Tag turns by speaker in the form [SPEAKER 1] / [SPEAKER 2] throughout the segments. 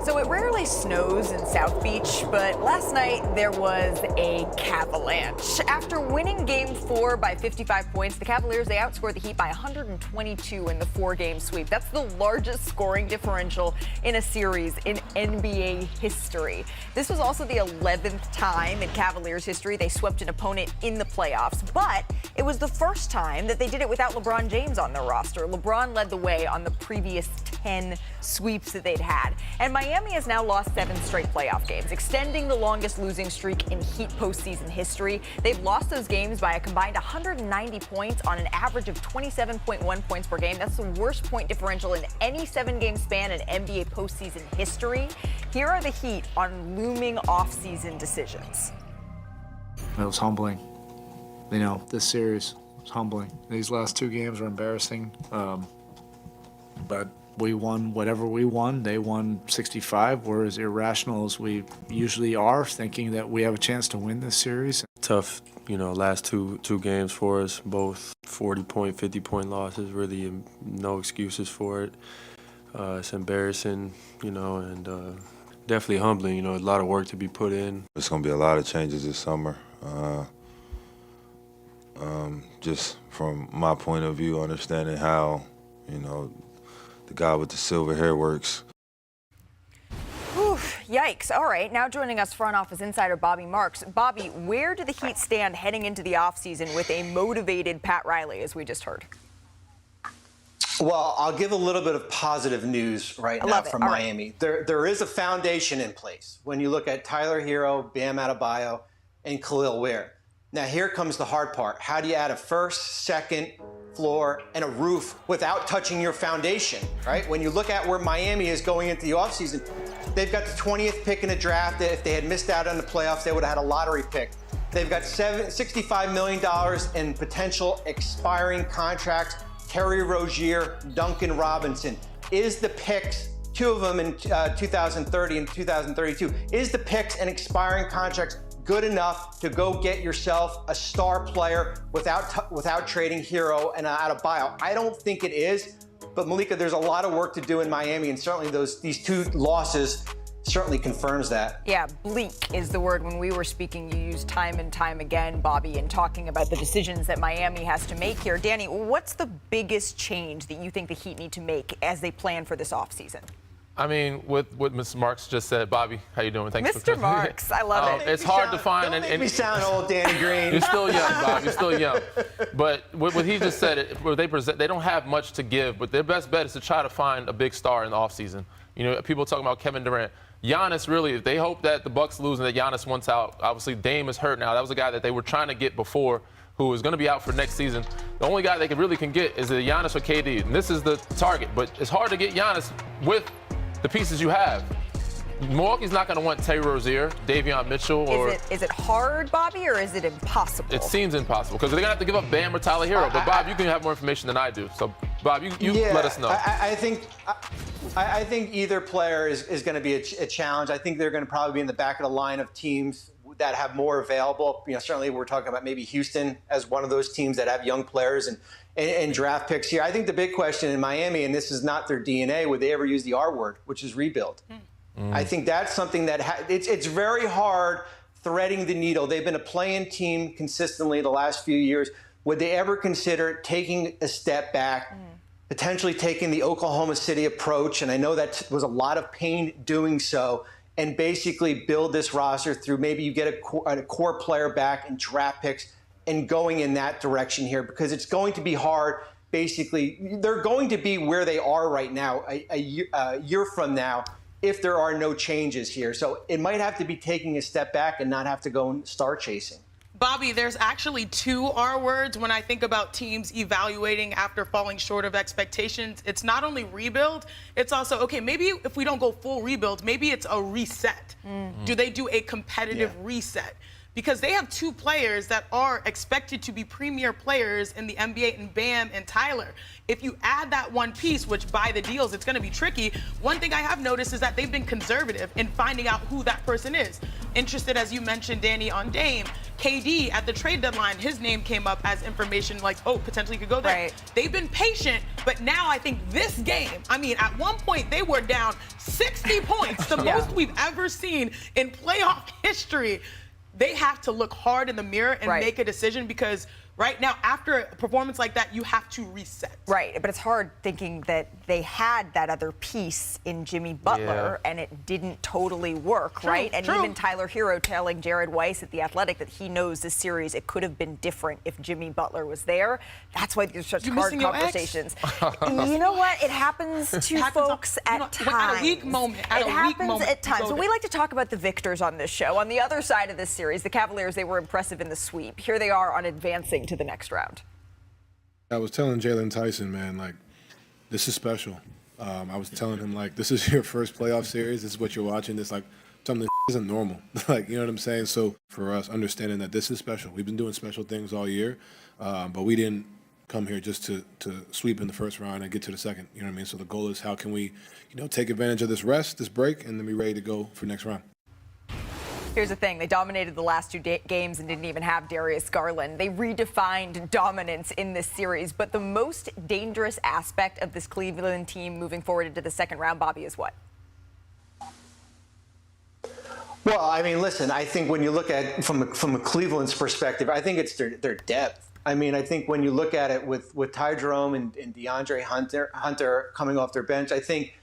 [SPEAKER 1] So it rarely snows in South Beach, but last night there was a cavalanche. After winning Game 4 by 55 points, the Cavaliers, they outscored the Heat by 122 in the 4-game sweep. That's the largest scoring differential in a series in NBA history. This was also the 11th time in Cavaliers history they swept an opponent in the playoffs, but it was the first time that they did it without LeBron James on their roster. LeBron led the way on the previous 10 sweeps that they'd had. And Miami has now lost 7 straight playoff games, extending the longest losing streak in Heat postseason history. They've lost those games by a combined 190 points on an average of 27.1 points per game. That's the worst point differential in any 7-game span in NBA postseason history. Here are the Heat on looming offseason decisions.
[SPEAKER 2] It was humbling. You know, this series was humbling. These last 2 games were embarrassing. But we won whatever we won. They won 65. We're as irrational as we usually are, thinking that we have a chance to win this series.
[SPEAKER 3] Tough, last two games for us, both 40-point, 50-point losses, really no excuses for it. It's embarrassing, and definitely humbling, a lot of work to be put in.
[SPEAKER 4] There's going to be a lot of changes this summer. Just from my point of view, understanding how, the guy with the silver hair works.
[SPEAKER 1] Oof, yikes. All right, now joining us, front office insider Bobby Marks. Bobby, where do the Heat stand heading into the offseason with a motivated Pat Riley, as we just heard?
[SPEAKER 5] Well, I'll give a little bit of positive news right now from Miami. There is a foundation in place when you look at Tyler Hero, Bam Adebayo, and Khalil Ware. Now, here comes the hard part. How do you add a first, second, floor, and a roof without touching your foundation, right? When you look at where Miami is going into the offseason, they've got the 20th pick in the draft. If they had missed out on the playoffs, they would have had a lottery pick. They've got $65 million in potential expiring contracts. Terry Rozier, Duncan Robinson. Is the picks, 2 of them in 2030 and 2032, is the picks and expiring contracts good enough to go get yourself a star player without trading Hero and Adebayo? I don't think it is, but Malika, there's a lot of work to do in Miami, and certainly these 2 losses certainly confirms that.
[SPEAKER 1] Yeah, bleak is the word. When we were speaking, you used time and time again, Bobby, in talking about the decisions that Miami has to make here. Danny, what's the biggest change that you think the Heat need to make as they plan for this offseason?
[SPEAKER 6] I mean, with what Mr. Marks just said, Bobby, how you doing? Thanks
[SPEAKER 1] Mr. Marks, I love it.
[SPEAKER 6] It's hard to find.
[SPEAKER 5] Don't make me sound old, Danny Green.
[SPEAKER 6] You're still young, Bob. You're still young. But what he just said, they don't have much to give, but their best bet is to try to find a big star in the offseason. People talking about Kevin Durant. Giannis, really, if they hope that the Bucks lose and that Giannis wants out, obviously Dame is hurt now. That was a guy that they were trying to get before, who is going to be out for next season. The only guy they can get is either Giannis or KD, and this is the target. But it's hard to get Giannis with the pieces you have. Milwaukee's not going to want Terry Rozier, Davion Mitchell, or...
[SPEAKER 1] Is it hard, Bobby, or is it impossible?
[SPEAKER 6] It seems impossible, because they're going to have to give up Bam or Tyler Hero. But, Bob, you can have more information than I do. So, Bob, you let us know.
[SPEAKER 5] I think either player is going to be a challenge. I think they're going to probably be in the back of the line of teams that have more available. Certainly we're talking about maybe Houston as one of those teams that have young players and draft picks here. I think the big question in Miami, and this is not their DNA, would they ever use the R word, which is rebuild? I think that's something that it's very hard threading the needle. They've been a play-in team consistently the last few years. Would they ever consider taking a step back, potentially taking the Oklahoma City approach? And I know that was a lot of pain doing so, and basically build this roster through maybe you get a core player back and draft picks and going in that direction here, because it's going to be hard. Basically, they're going to be where they are right now a year from now if there are no changes here. So it might have to be taking a step back and not have to go and star chasing.
[SPEAKER 7] Bobby, there's actually 2 R words when I think about teams evaluating after falling short of expectations. It's not only rebuild, it's also, okay, maybe if we don't go full rebuild, maybe it's a reset. Do they do a competitive reset? Because they have 2 players that are expected to be premier players in the NBA, in Bam and Tyler. If you add that one piece, which by the deals, it's going to be tricky. One thing I have noticed is that they've been conservative in finding out who that person is. Interested, as you mentioned, Danny, on Dame. KD at the trade deadline, his name came up as information like, oh, potentially could go there.
[SPEAKER 1] Right.
[SPEAKER 7] They've been patient, but now I think this game, I mean, at one point they were down 60 points, the most we've ever seen in playoff history. They have to look hard in the mirror and make a decision, because right now, after a performance like that, you have to reset.
[SPEAKER 1] Right, but it's hard thinking that they had that other piece in Jimmy Butler and it didn't totally work, right? And even Tyler Hero telling Jared Weiss at The Athletic that he knows this series, it could have been different if Jimmy Butler was there. That's why there's such hard conversations. You know what? It happens to folks at times.
[SPEAKER 7] At a weak moment.
[SPEAKER 1] It happens at times. So we like to talk about the victors on this show. On the other side of this series, the Cavaliers, they were impressive in the sweep. Here they are on advancing to the next round.
[SPEAKER 8] I was telling Jalen Tyson, man, like, this is special. I was telling him, like, this is your first playoff series. This is what you're watching. It's like something that isn't normal. Like, you know what I'm saying? So for us, understanding that this is special. We've been doing special things all year, but we didn't come here just to sweep in the first round and get to the second. You know what I mean? So the goal is how can we, take advantage of this rest, this break, and then be ready to go for next round.
[SPEAKER 1] Here's the thing. They dominated the last two games and didn't even have Darius Garland. They redefined dominance in this series. But the most dangerous aspect of this Cleveland team moving forward into the second round, Bobby, is what?
[SPEAKER 5] Well, I mean, listen, I think when you look at from a Cleveland's perspective, I think it's their depth. I mean, I think when you look at it with Ty Jerome and DeAndre Hunter coming off their bench, I think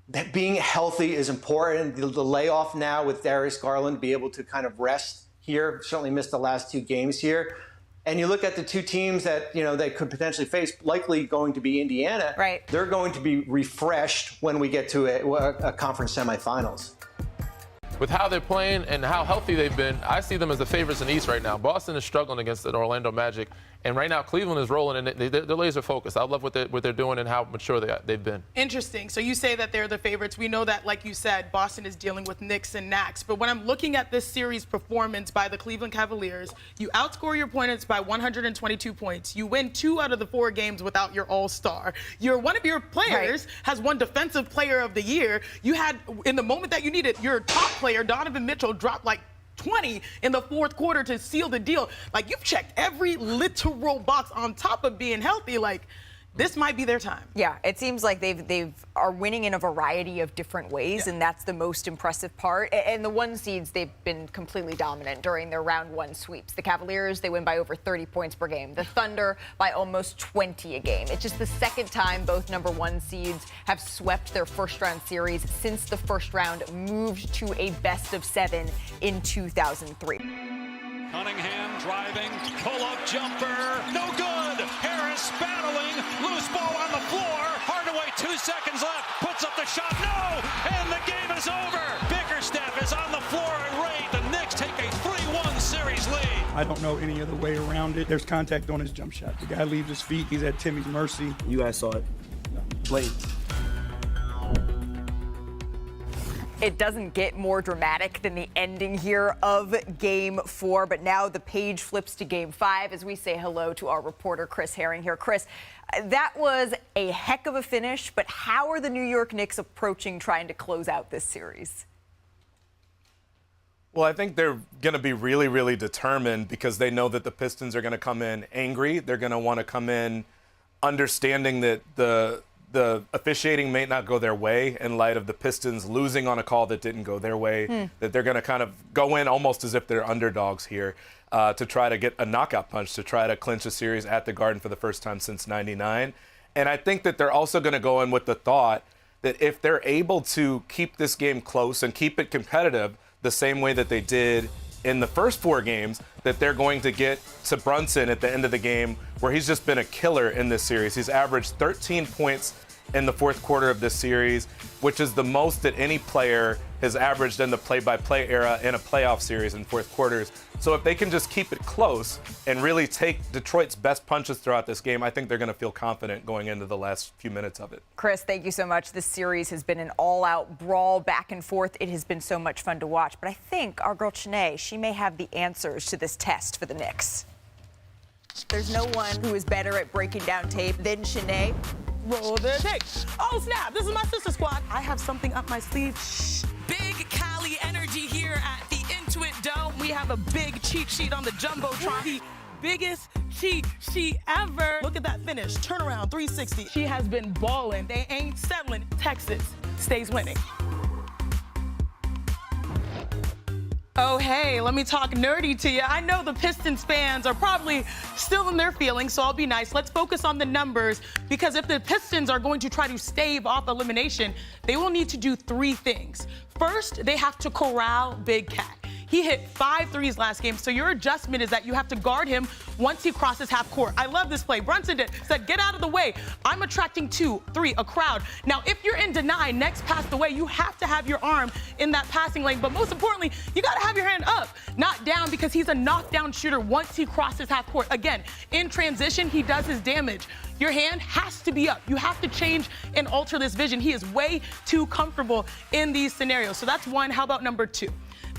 [SPEAKER 5] that being healthy is important. The layoff now with Darius Garland, be able to kind of rest here, certainly missed the last two games here. And you look at the two teams that, they could potentially face, likely going to be Indiana.
[SPEAKER 1] Right.
[SPEAKER 5] They're going to be refreshed when we get to a conference semifinals.
[SPEAKER 6] With how they're playing and how healthy they've been, I see them as the favorites in the East right now. Boston is struggling against the Orlando Magic, and right now Cleveland is rolling, and they're laser focused. I love what they're doing and how mature they've been. Interesting.
[SPEAKER 7] So you say that they're the favorites. We know that, like you said, Boston is dealing with Knicks and Knacks. But when I'm looking at this series performance by the Cleveland Cavaliers, you outscore your opponents by 122 points. You win 2 out of the 4 games without your all-star. One of your players has won Defensive Player of the Year. You had, in the moment that you needed, your top player, Donovan Mitchell, dropped like 20 in the fourth quarter to seal the deal. Like, you've checked every literal box on top of being healthy. Like, this might be their time.
[SPEAKER 1] Yeah, it seems like they are winning in a variety of different ways, and that's the most impressive part. And the 1 seeds, they've been completely dominant during their round 1 sweeps. The Cavaliers, they win by over 30 points per game. The Thunder by almost 20 a game. It's just the second time both number 1 seeds have swept their first round series since the first round moved to a best of 7 in 2003.
[SPEAKER 9] Cunningham driving, pull-up jumper, no good. Harris battling, loose ball on the floor. Hardaway, 2 seconds left, puts up the shot, no! And the game is over. Bickerstaff is on the floor and Ray. The Knicks take a 3-1 series lead.
[SPEAKER 10] I don't know any other way around it. There's contact on his jump shot. The guy leaves his feet. He's at Timmy's mercy.
[SPEAKER 11] You guys saw it. Blatant.
[SPEAKER 1] It doesn't get more dramatic than the ending here of Game 4, but now the page flips to Game 5 as we say hello to our reporter Chris Herring here. Chris, that was a heck of a finish, but how are the New York Knicks approaching trying to close out this series?
[SPEAKER 12] Well, I think they're going to be really, really determined because they know that the Pistons are going to come in angry. They're going to want to come in understanding that the officiating may not go their way in light of the Pistons losing on a call that didn't go their way, that they're going to kind of go in almost as if they're underdogs here to try to get a knockout punch, to try to clinch a series at the Garden for the first time since '99. And I think that they're also going to go in with the thought that if they're able to keep this game close and keep it competitive the same way that they did in the first 4 games, that they're going to get to Brunson at the end of the game, where he's just been a killer in this series. He's averaged 13 points in the fourth quarter of this series, which is the most that any player has averaged in the play-by-play era in a playoff series in fourth quarters. So if they can just keep it close and really take Detroit's best punches throughout this game, I think they're going to feel confident going into the last few minutes of it.
[SPEAKER 1] Chris, thank you so much. This series has been an all-out brawl back and forth. It has been so much fun to watch. But I think our girl Shanae, she may have the answers to this test for the Knicks. There's no one who is better at breaking down tape than Shanae.
[SPEAKER 7] Roll the tape. Oh, snap. This is my sister squad. I have something up my sleeve. Shh.
[SPEAKER 13] Big Cali energy here at the Intuit Dome. We
[SPEAKER 7] have a big cheat sheet on the Jumbotron. The biggest cheat sheet ever. Look at that finish. Turnaround 360. She has been balling. They ain't settling. Texas stays winning. Oh, hey, let me talk nerdy to you. I know the Pistons fans are probably still in their feelings, so I'll be nice. Let's focus on the numbers, because if the Pistons are going to try to stave off elimination, they will need to do 3 things. First, they have to corral Big Cat. He hit 5 threes last game, so your adjustment is that you have to guard him once he crosses half court. I love this play. Brunson said, get out of the way. I'm attracting 2, 3, a crowd. Now, if you're in deny, next pass the way, you have to have your arm in that passing lane. But most importantly, you got to have your hand up, not down, because he's a knockdown shooter once he crosses half court. Again, in transition, he does his damage. Your hand has to be up. You have to change and alter this vision. He is way too comfortable in these scenarios. So that's one. How about number 2?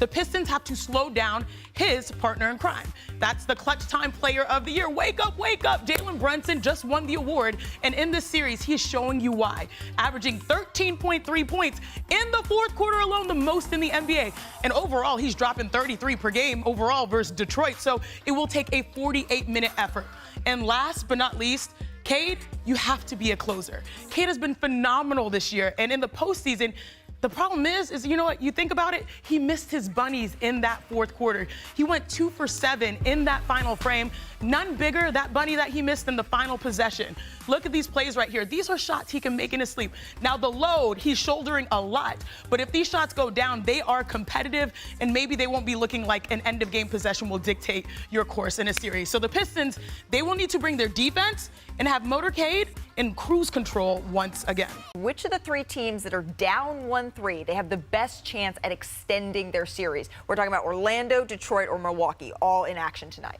[SPEAKER 7] The Pistons have to slow down his partner in crime. That's the clutch time player of the year. Wake up, wake up. Jalen Brunson just won the award, and in this series, he is showing you why. Averaging 13.3 points in the 4th quarter alone, the most in the NBA. And overall, he's dropping 33 per game overall versus Detroit, so it will take a 48-minute effort. And last but not least, Cade, you have to be a closer. Cade has been phenomenal this year, and in the postseason, the problem is, you know what, you think about it, he missed his bunnies in that 4th quarter. He went 2 for 7 in that final frame. None bigger, that bunny that he missed, than the final possession. Look at these plays right here. These are shots he can make in his sleep. Now, the load, he's shouldering a lot, but if these shots go down, they are competitive, and maybe they won't be looking like an end-of-game possession will dictate your course in a series. So the Pistons, they will need to bring their defense and have motorcade in cruise control once again.
[SPEAKER 1] Which of the 3 teams that are down 1-3, they have the best chance at extending their series? We're talking about Orlando, Detroit, or Milwaukee, all in action tonight.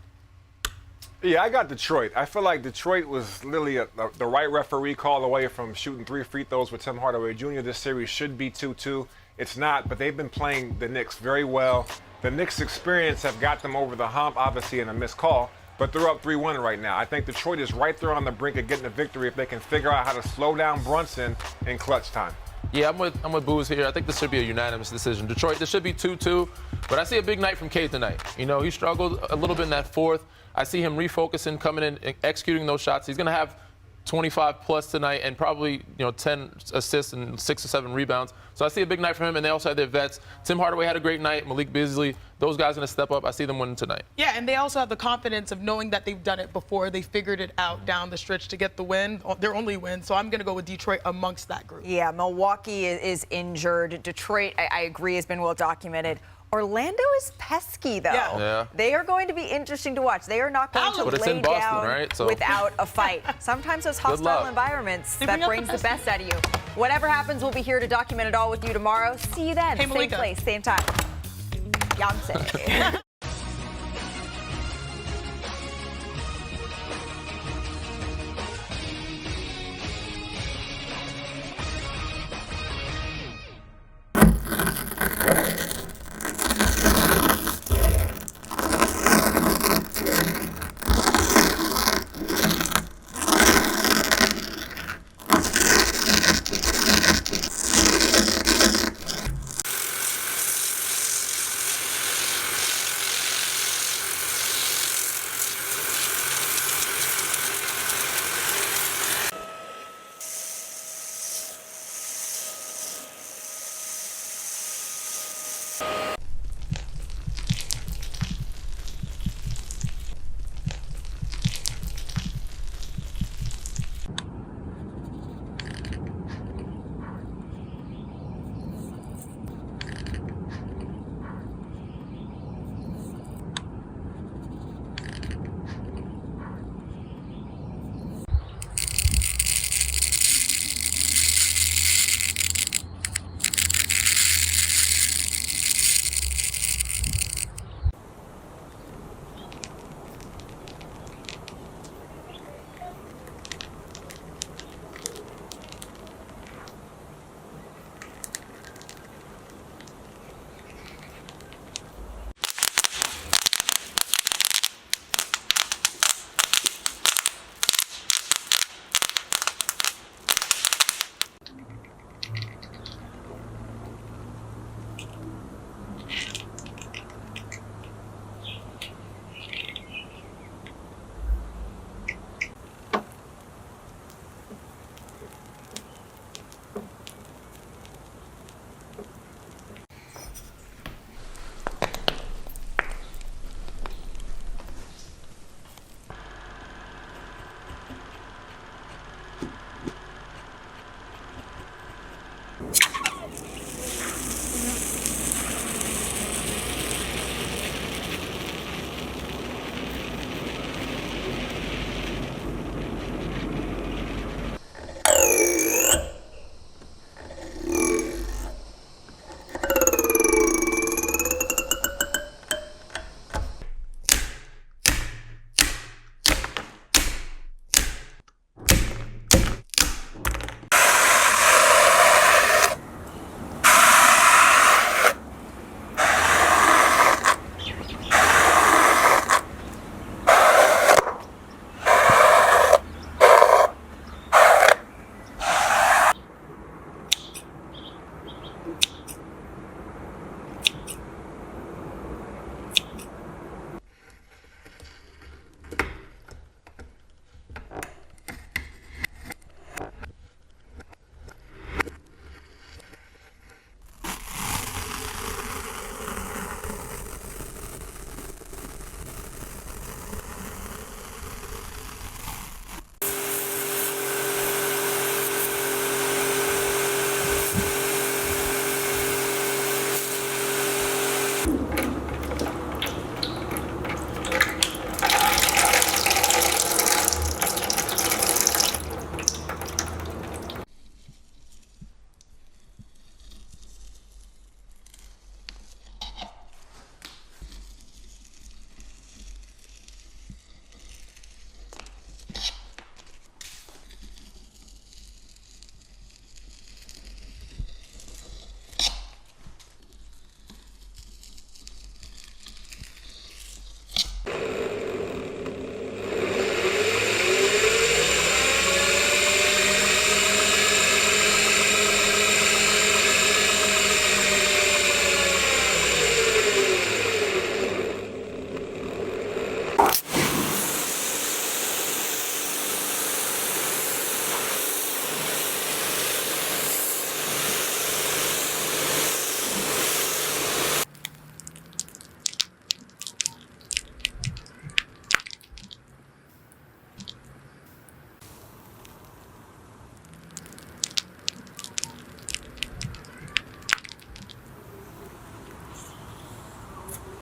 [SPEAKER 13] Yeah, I got Detroit. I feel like Detroit was literally the right referee call away from shooting 3 free throws with Tim Hardaway Jr. This series should be 2-2. It's not, but they've been playing the Knicks very well. The Knicks' experience have got them over the hump, obviously in a missed call, but they're up 3-1 right now. I think Detroit is right there on the brink of getting a victory if they can figure out how to slow down Brunson in clutch time.
[SPEAKER 6] Yeah, I'm with Booz here. I think this should be a unanimous decision. Detroit, this should be 2-2, but I see a big night from Cade tonight. You know, he struggled a little bit in that 4th. I see him refocusing, coming in, and executing those shots. He's going to have 25 plus tonight and probably 10 assists and 6 or 7 rebounds. So I see a big night for him, and they also have their vets. Tim Hardaway had a great night. Malik Beasley, those guys are going to step up. I see them winning tonight.
[SPEAKER 7] Yeah, and they also have the confidence of knowing that they've done it before. They figured it out down the stretch to get the win, their only win. So I'm going to go with Detroit amongst that group.
[SPEAKER 1] Yeah, Milwaukee is injured. Detroit, I agree, has been well documented. Orlando is pesky, though.
[SPEAKER 6] Yeah.
[SPEAKER 1] They are going to be interesting to watch. They are not going to
[SPEAKER 6] But it's
[SPEAKER 1] lay
[SPEAKER 6] in Boston,
[SPEAKER 1] down
[SPEAKER 6] right? So.
[SPEAKER 1] without a fight. Sometimes those hostile environments, that brings the best out of you. Whatever happens, we'll be here to document it all with you tomorrow. See you then.
[SPEAKER 7] Hey,
[SPEAKER 1] same place, same time. Yonsei.